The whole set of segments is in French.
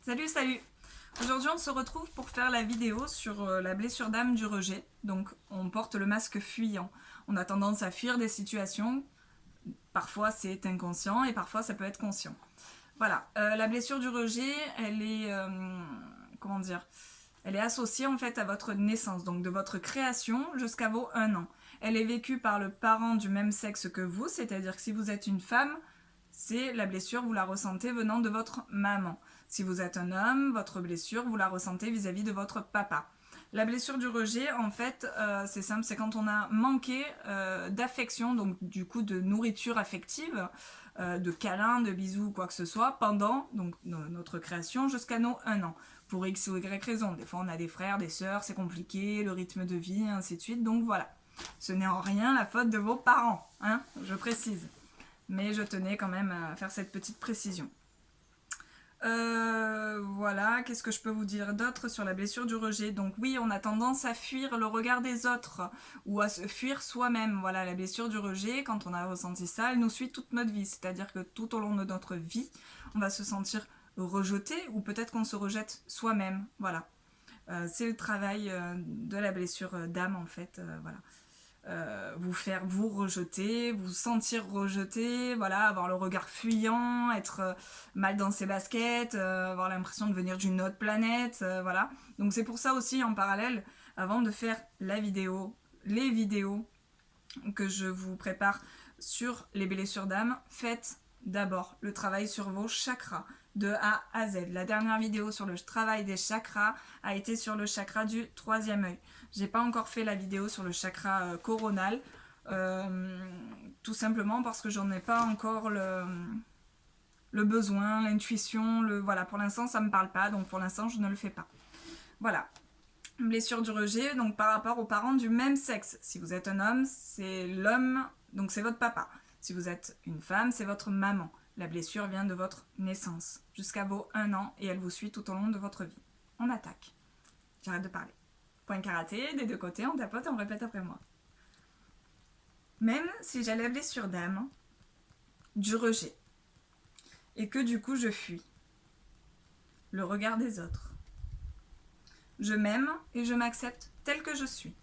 Salut, salut. Aujourd'hui, on se retrouve pour faire la vidéo sur la blessure d'âme du rejet. Donc, on porte le masque fuyant. On a tendance à fuir des situations. Parfois, c'est inconscient et parfois, ça peut être conscient. Voilà. La blessure du rejet, elle est... comment dire, elle est associée en fait à votre naissance, donc de votre création jusqu'à vos 1 an. Elle est vécue par le parent du même sexe que vous, c'est-à-dire que si vous êtes une femme, c'est la blessure, vous la ressentez venant de votre maman. Si vous êtes un homme, votre blessure, vous la ressentez vis-à-vis de votre papa. La blessure du rejet, en fait, c'est simple, c'est quand on a manqué d'affection, donc du coup de nourriture affective, de câlins, de bisous, quoi que ce soit, pendant donc, notre création jusqu'à nos 1 an. Pour X ou Y raison. Des fois, on a des frères, des sœurs, c'est compliqué, le rythme de vie, ainsi de suite. Donc voilà. Ce n'est en rien la faute de vos parents, hein, je précise. Mais je tenais quand même à faire cette petite précision. Voilà, qu'est-ce que je peux vous dire d'autre sur la blessure du rejet? Donc oui, on a tendance à fuir le regard des autres ou à se fuir soi-même. Voilà, la blessure du rejet, quand on a ressenti ça, elle nous suit toute notre vie. C'est-à-dire que tout au long de notre vie, on va se sentir rejeté ou peut-être qu'on se rejette soi-même. Voilà. C'est le travail de la blessure d'âme en fait. Voilà. Vous faire vous rejeter, vous sentir rejeté, voilà, avoir le regard fuyant, être mal dans ses baskets, avoir l'impression de venir d'une autre planète, voilà. Donc c'est pour ça aussi en parallèle, avant de faire la vidéo, les vidéos que je vous prépare sur les blessures d'âme, faites d'abord le travail sur vos chakras de A à Z. La dernière vidéo sur le travail des chakras a été sur le chakra du 3e œil. J'ai pas encore fait la vidéo sur le chakra coronal, tout simplement parce que j'en ai pas encore le besoin, l'intuition, voilà, pour l'instant ça me parle pas, donc pour l'instant je ne le fais pas. Voilà. Blessure du rejet, donc par rapport aux parents du même sexe. Si vous êtes un homme, c'est l'homme, donc c'est votre papa. Si vous êtes une femme, c'est votre maman. La blessure vient de votre naissance, jusqu'à vos 1 an, et elle vous suit tout au long de votre vie. On attaque. J'arrête de parler. Point karaté, des deux côtés, on tapote et on répète après moi. Même si j'ai la blessure d'âme, du rejet, et que du coup je fuis le regard des autres, je m'aime et je m'accepte tel que je suis.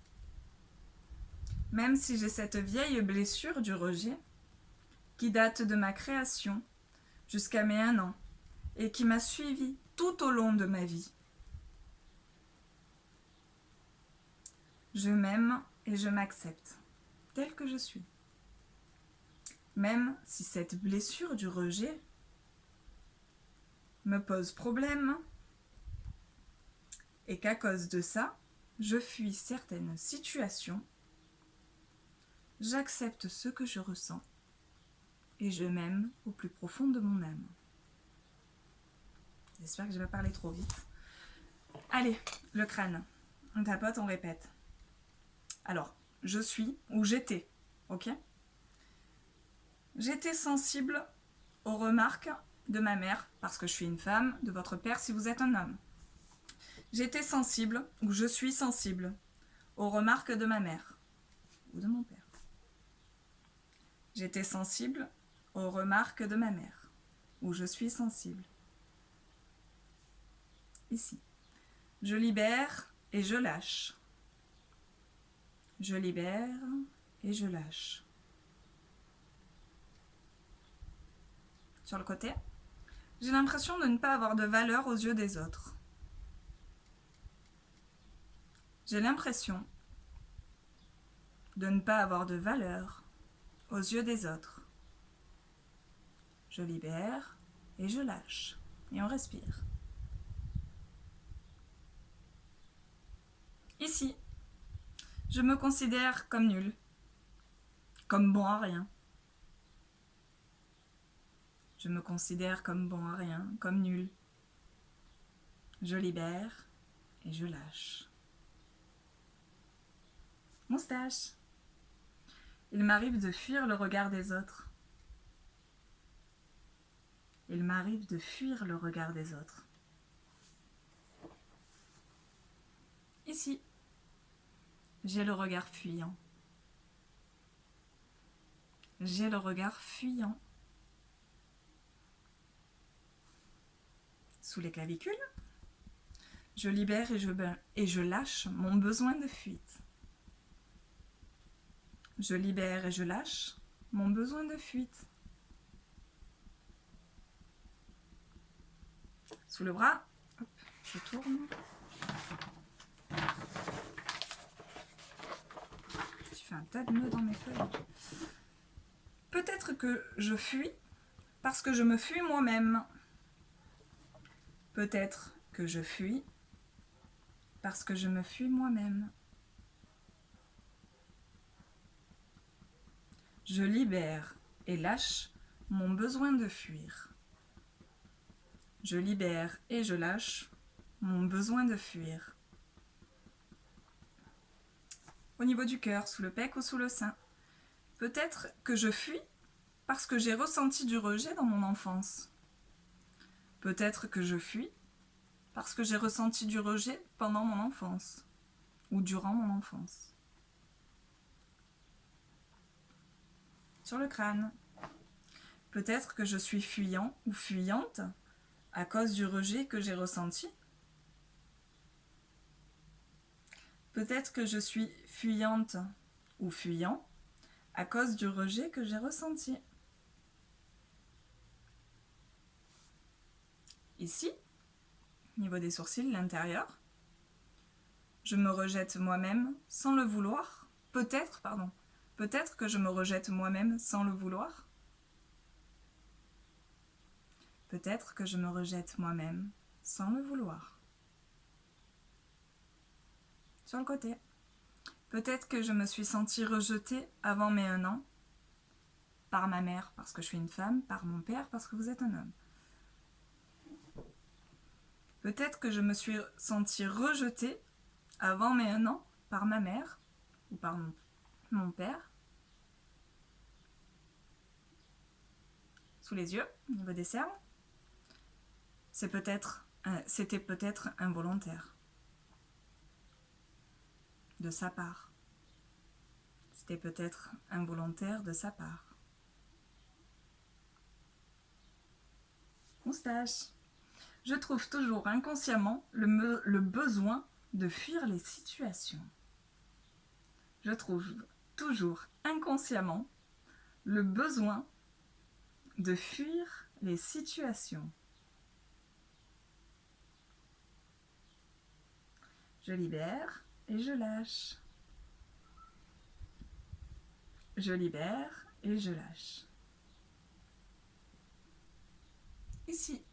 Même si j'ai cette vieille blessure du rejet, qui date de ma création jusqu'à mes 1 an, et qui m'a suivi tout au long de ma vie. Je m'aime et je m'accepte tel que je suis. Même si cette blessure du rejet me pose problème, et qu'à cause de ça, je fuis certaines situations, j'accepte ce que je ressens et je m'aime au plus profond de mon âme. J'espère que je vais pas parler trop vite. Allez, le crâne. On tapote, on répète. Alors, je suis ou j'étais, ok? J'étais sensible aux remarques de ma mère, parce que je suis une femme, de votre père si vous êtes un homme. J'étais sensible, ou je suis sensible, aux remarques de ma mère, ou de mon père. J'étais sensible aux remarques de ma mère, ou je suis sensible. Ici. Je libère et je lâche. Je libère et je lâche. Sur le côté, j'ai l'impression de ne pas avoir de valeur aux yeux des autres. J'ai l'impression de ne pas avoir de valeur aux yeux des autres. Je libère et je lâche. Et on respire. Ici, je me considère comme nul, comme bon à rien. Je me considère comme bon à rien, comme nul. Je libère et je lâche. Moustache. Il m'arrive de fuir le regard des autres. Il m'arrive de fuir le regard des autres. Ici, j'ai le regard fuyant. J'ai le regard fuyant. sous les clavicules. Je libère et je lâche mon besoin de fuite. Je libère et je lâche mon besoin de fuite. Sous le bras, hop, je tourne. Je fais un tas de nœuds dans mes feuilles. Peut-être que je fuis parce que je me fuis moi-même. Peut-être que je fuis parce que je me fuis moi-même. Je libère et lâche mon besoin de fuir. Je libère et je lâche mon besoin de fuir. Au niveau du cœur, sous le pec ou sous le sein. Peut-être que je fuis parce que j'ai ressenti du rejet dans mon enfance. Peut-être que je fuis parce que j'ai ressenti du rejet pendant mon enfance ou durant mon enfance. Sur le crâne. Peut-être que je suis fuyant ou fuyante à cause du rejet que j'ai ressenti. Peut-être que je suis fuyante ou fuyant à cause du rejet que j'ai ressenti. Ici, au niveau des sourcils, l'intérieur, je me rejette moi-même sans le vouloir. Peut-être que je me rejette moi-même sans le vouloir. Peut-être que je me rejette moi-même sans le vouloir. Sur le côté. Peut-être que je me suis sentie rejetée avant mes 1 an par ma mère parce que je suis une femme, par mon père parce que vous êtes un homme. Peut-être que je me suis sentie rejetée avant mes 1 an par ma mère ou par mon père. Sous les yeux, au niveau des cernes. C'était peut-être involontaire. De sa part. C'était peut-être involontaire de sa part. Moustache. Je trouve toujours inconsciemment le besoin de fuir les situations. Je trouve toujours inconsciemment le besoin de fuir les situations. Je libère et je lâche. Je libère et je lâche. Ici.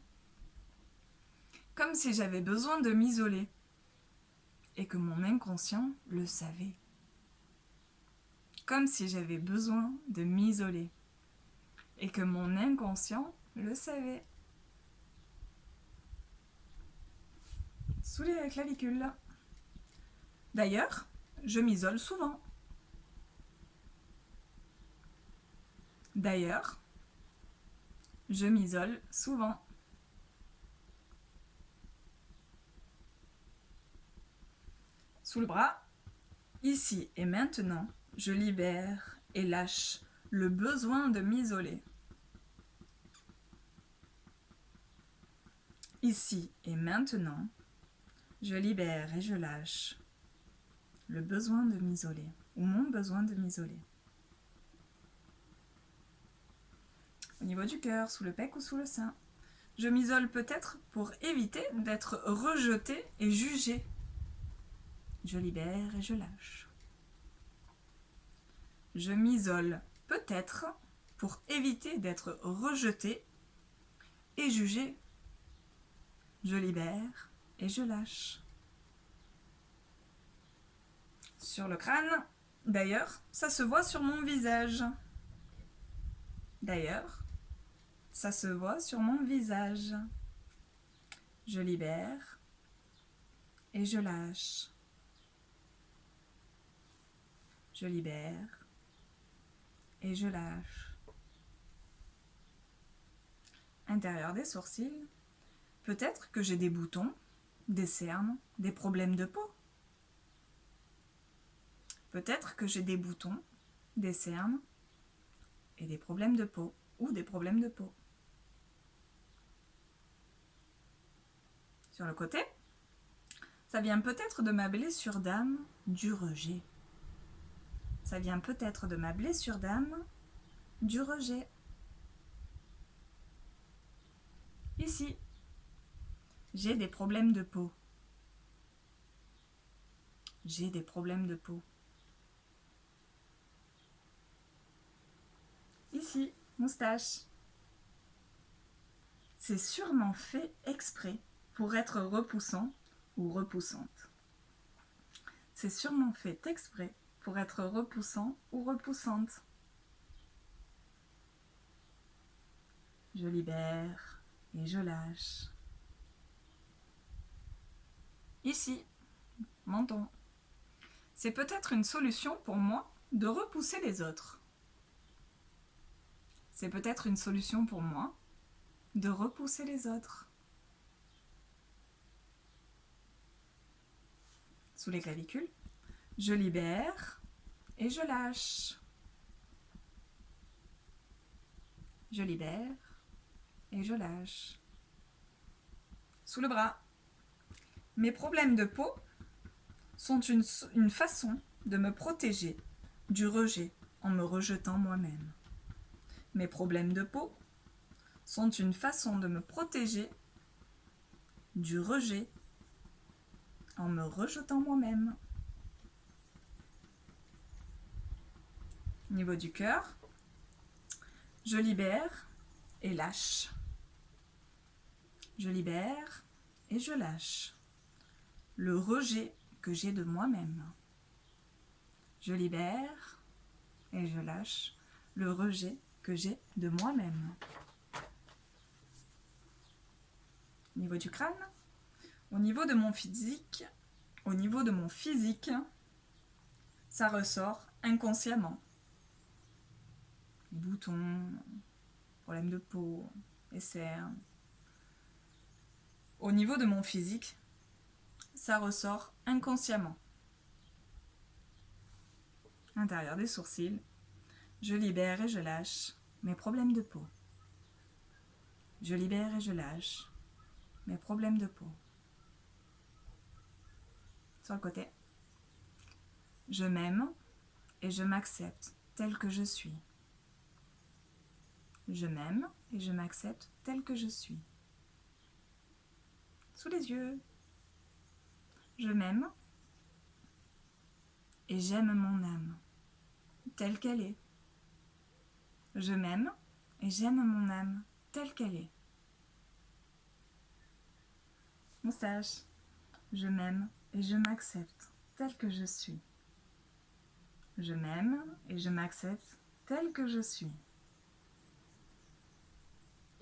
Comme si j'avais besoin de m'isoler et que mon inconscient le savait. Comme si j'avais besoin de m'isoler et que mon inconscient le savait. Sous les clavicules. D'ailleurs, je m'isole souvent. D'ailleurs, je m'isole souvent. Sous le bras, ici et maintenant, je libère et lâche le besoin de m'isoler. Ici et maintenant, je libère et je lâche le besoin de m'isoler ou mon besoin de m'isoler. Au niveau du cœur, sous le pec ou sous le sein. Je m'isole peut-être pour éviter d'être rejetée et jugée. Je libère et je lâche. Je m'isole peut-être pour éviter d'être rejetée et jugée. Je libère et je lâche. Sur le crâne, d'ailleurs, ça se voit sur mon visage. D'ailleurs, ça se voit sur mon visage. Je libère et je lâche. Je libère et je lâche. Intérieur des sourcils, peut-être que j'ai des boutons, des cernes, des problèmes de peau. Peut-être que j'ai des boutons, des cernes et des problèmes de peau ou des problèmes de peau. sur le côté. Ça vient peut-être de ma blessure d'âme du rejet. Ça vient peut-être de ma blessure d'âme du rejet. Ici, j'ai des problèmes de peau. J'ai des problèmes de peau. Ici, moustache. C'est sûrement fait exprès pour être repoussant ou repoussante. C'est sûrement fait exprès pour être repoussant ou repoussante. Je libère et je lâche. Ici, menton. C'est peut-être une solution pour moi de repousser les autres. C'est peut-être une solution pour moi de repousser les autres. Sous les clavicules, je libère et je lâche. Je libère et je lâche. Sous le bras. Mes problèmes de peau sont une façon de me protéger du rejet en me rejetant moi-même. Mes problèmes de peau sont une façon de me protéger du rejet en me rejetant moi-même. Au niveau du cœur, je libère et lâche. Je libère et je lâche le rejet que j'ai de moi-même. Je libère et je lâche le rejet que j'ai de moi-même. Au niveau du crâne, au niveau de mon physique, ça ressort inconsciemment. Les boutons, problèmes de peau, les cernes. Au niveau de mon physique, ça ressort inconsciemment. Intérieur des sourcils, je libère et je lâche mes problèmes de peau. Je libère et je lâche mes problèmes de peau. Sur le côté, je m'aime et je m'accepte tel que je suis. Je m'aime et je m'accepte tel que je suis. Sous les yeux, je m'aime et j'aime mon âme telle qu'elle est. Je m'aime et j'aime mon âme telle qu'elle est. Moustache, je m'aime et je m'accepte telle que je suis. Je m'aime et je m'accepte telle que je suis.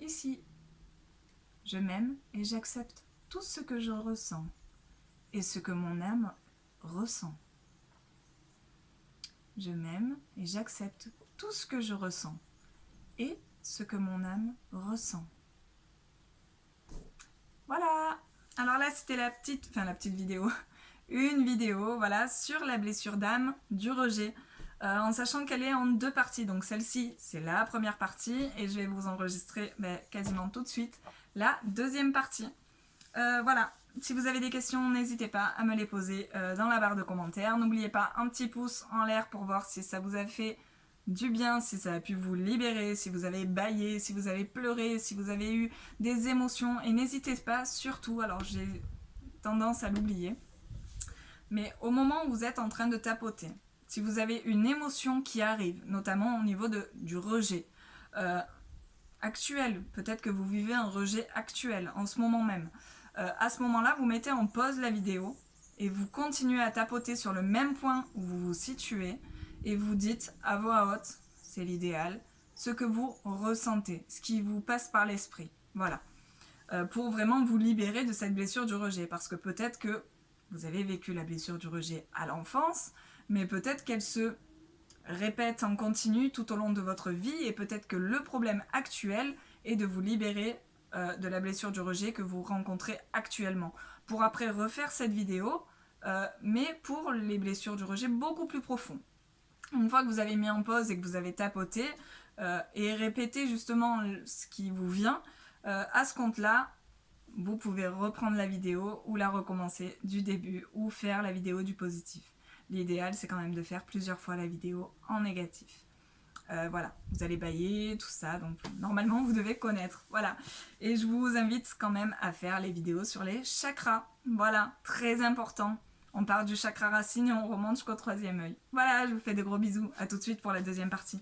Ici, je m'aime et j'accepte tout ce que je ressens et ce que mon âme ressent. Je m'aime et j'accepte tout ce que je ressens et ce que mon âme ressent. Voilà. Alors là, c'était la petite vidéo, une vidéo, voilà, sur la blessure d'âme du rejet, en sachant qu'elle est en 2 parties. Donc celle-ci, c'est la première partie, et je vais vous enregistrer quasiment tout de suite la 2e partie. Voilà. Si vous avez des questions, n'hésitez pas à me les poser dans la barre de commentaires. N'oubliez pas un petit pouce en l'air pour voir si ça vous a fait du bien, si ça a pu vous libérer, si vous avez bâillé, si vous avez pleuré, si vous avez eu des émotions. Et n'hésitez pas, surtout, alors j'ai tendance à l'oublier, mais au moment où vous êtes en train de tapoter, si vous avez une émotion qui arrive, notamment au niveau du rejet actuel, peut-être que vous vivez un rejet actuel en ce moment même, à ce moment-là, vous mettez en pause la vidéo et vous continuez à tapoter sur le même point où vous vous situez et vous dites à voix haute, c'est l'idéal, ce que vous ressentez, ce qui vous passe par l'esprit. Voilà. Pour vraiment vous libérer de cette blessure du rejet. Parce que peut-être que vous avez vécu la blessure du rejet à l'enfance, mais peut-être qu'elle se répète en continu tout au long de votre vie et peut-être que le problème actuel est de vous libérer de la blessure du rejet que vous rencontrez actuellement. Pour après refaire cette vidéo, mais pour les blessures du rejet beaucoup plus profondes. Une fois que vous avez mis en pause et que vous avez tapoté et répété justement ce qui vous vient, à ce compte-là, vous pouvez reprendre la vidéo ou la recommencer du début ou faire la vidéo du positif. L'idéal, c'est quand même de faire plusieurs fois la vidéo en négatif. Voilà, vous allez bailler, tout ça, donc normalement vous devez connaître, voilà. Et je vous invite quand même à faire les vidéos sur les chakras, voilà, très important. On part du chakra racine et on remonte jusqu'au 3e œil. Voilà, je vous fais de gros bisous, à tout de suite pour la deuxième partie.